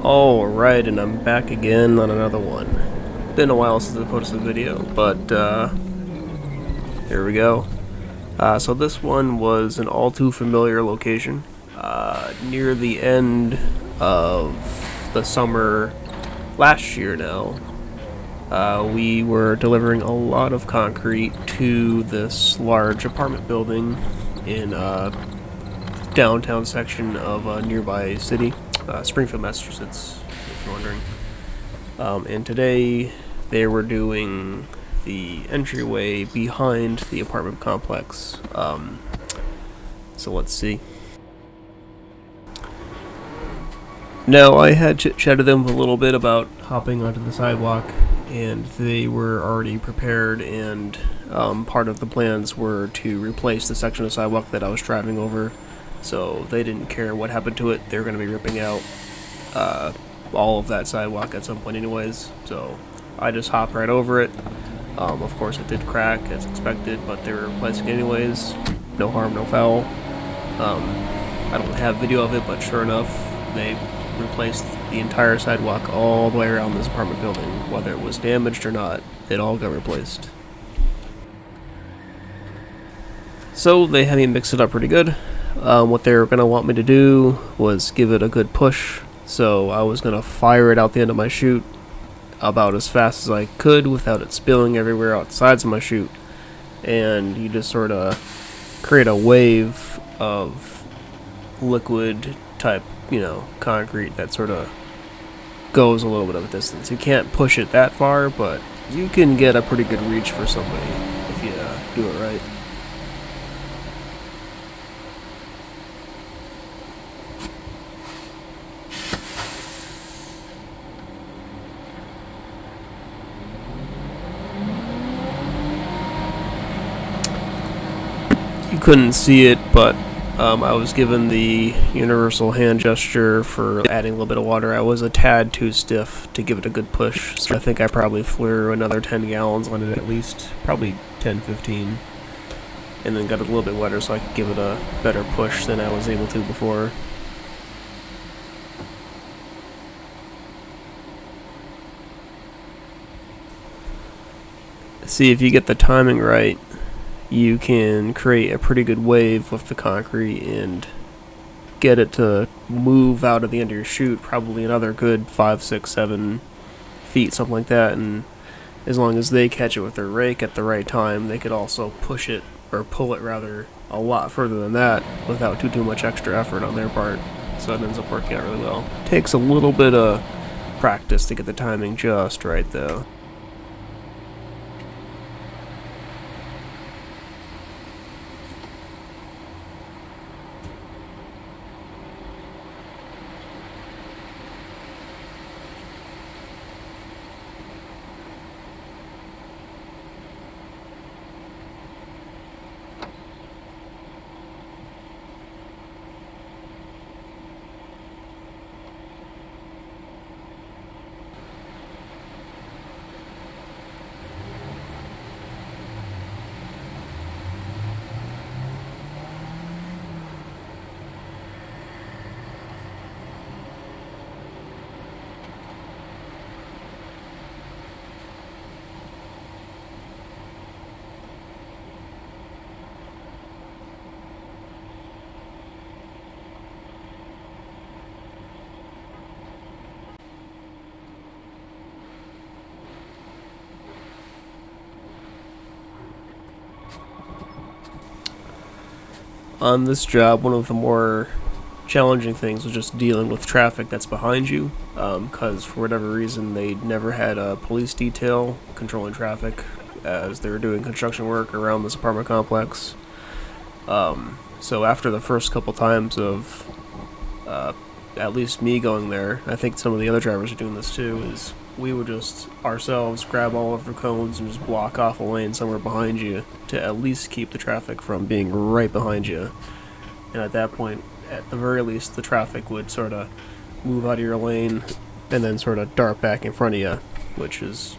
Alright, and I'm back again on another one. Been a while since I posted a video, but here we go. So this one was an all too familiar location. Near the end of the summer last year now, we were delivering a lot of concrete to this large apartment building in a downtown section of a nearby city. Springfield, Massachusetts, if you're wondering. And today they were doing the entryway behind the apartment complex. So let's see. Now, I had chatted them a little bit about hopping onto the sidewalk, and they were already prepared, and part of the plans were to replace the section of sidewalk that I was driving over. So they didn't care what happened to it. They were going to be ripping out all of that sidewalk at some point anyways. So I just hopped right over it. Of course it did crack as expected, but they were replacing it anyways. No harm, no foul. I don't have video of it, but sure enough, they replaced the entire sidewalk all the way around this apartment building. Whether it was damaged or not, it all got replaced. So they had me mix it up pretty good. What they were going to want me to do was give it a good push, so I was going to fire it out the end of my chute about as fast as I could without it spilling everywhere out the sides of my chute, and you just sort of create a wave of liquid type, concrete that sort of goes a little bit of a distance. You can't push it that far, but you can get a pretty good reach for somebody if you do it right. You couldn't see it, but I was given the universal hand gesture for adding a little bit of water. I was a tad too stiff to give it a good push, so I think I probably flew another 10 gallons on it at least, probably 10-15, and then got it a little bit wetter so I could give it a better push than I was able to before. See, if you get the timing right, you can create a pretty good wave with the concrete and get it to move out of the end of your chute probably another good 5, 6, 7 feet, something like that. And as long as they catch it with their rake at the right time, they could also push it, or pull it rather, a lot further than that without too much extra effort on their part. So it ends up working out really well. Takes a little bit of practice to get the timing just right though. On this job, one of the more challenging things was just dealing with traffic that's behind you, because for whatever reason they never had a police detail controlling traffic as they were doing construction work around this apartment complex. So after the first couple times of at least me going there, I think some of the other drivers are doing this too, is we would just ourselves grab all of the cones and just block off a lane somewhere behind you to at least keep the traffic from being right behind you. And at that point, at the very least, the traffic would sort of move out of your lane and then sort of dart back in front of you, which is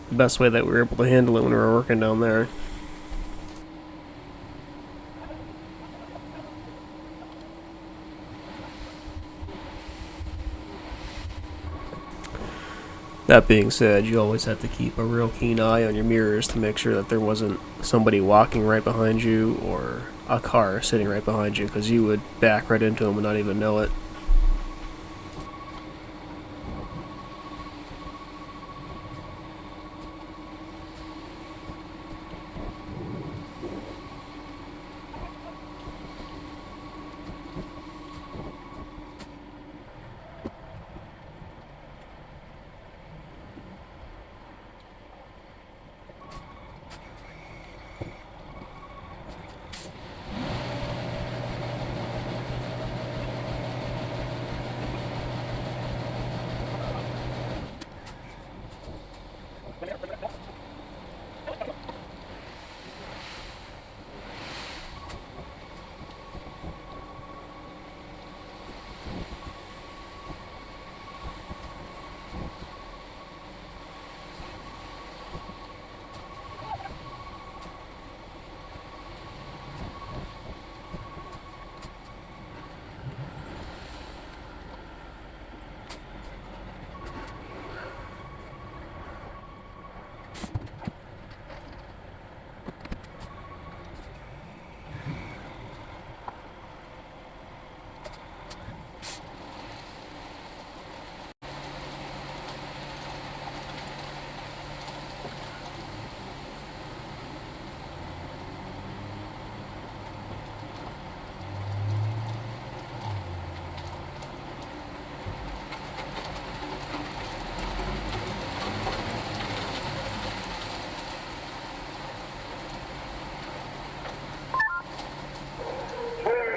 the best way that we were able to handle it when we were working down there. That being said, you always have to keep a real keen eye on your mirrors to make sure that there wasn't somebody walking right behind you or a car sitting right behind you, because you would back right into them and not even know it.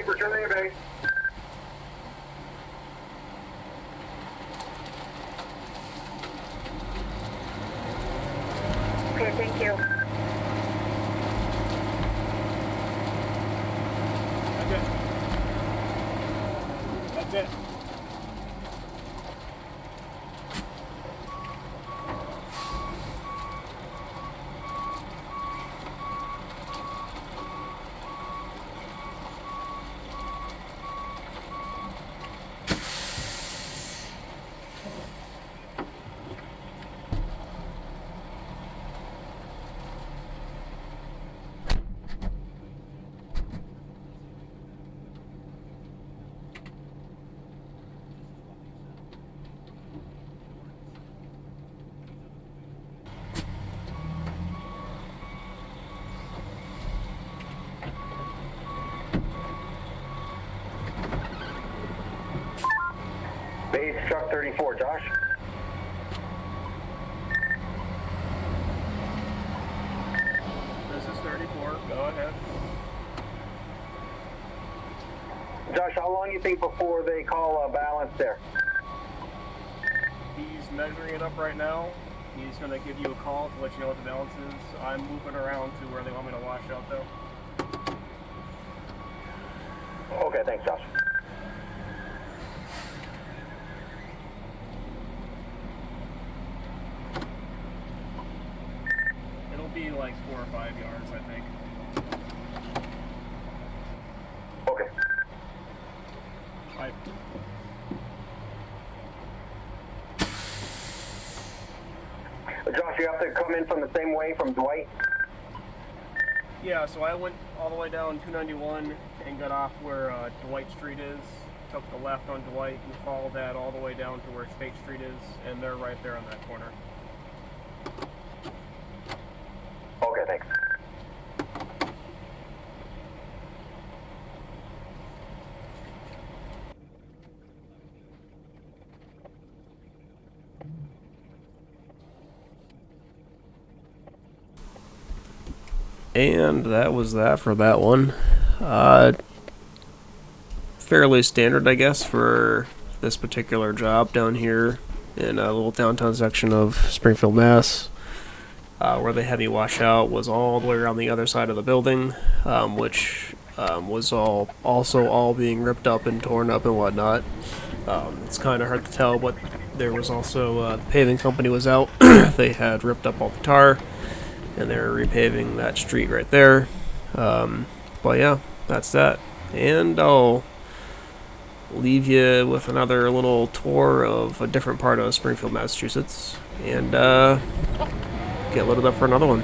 Returning your base. Okay, thank you. That's it. That's it. Base truck 34, Josh. This is 34. Go ahead. Josh, how long do you think before they call a balance there? He's measuring it up right now. He's going to give you a call to let you know what the balance is. I'm moving around to where they want me to wash out, though. Okay, thanks, Josh. It'll be like 4 or 5 yards, I think. Okay. Josh, you have to come in from the same way from Dwight? Yeah, so I went all the way down 291 and got off where Dwight Street is. Took the left on Dwight and followed that all the way down to where State Street is, and they're right there on that corner. Okay, thanks. And that was that for that one. Fairly standard, I guess, for this particular job down here in a little downtown section of Springfield, Mass. Where the heavy washout was all the way around the other side of the building, which was all being ripped up and torn up and whatnot. It's kind of hard to tell, but there was also the paving company was out. They had ripped up all the tar, and they were repaving that street right there. But yeah, that's that. And leave you with another little tour of a different part of Springfield, Massachusetts, and get loaded up for another one.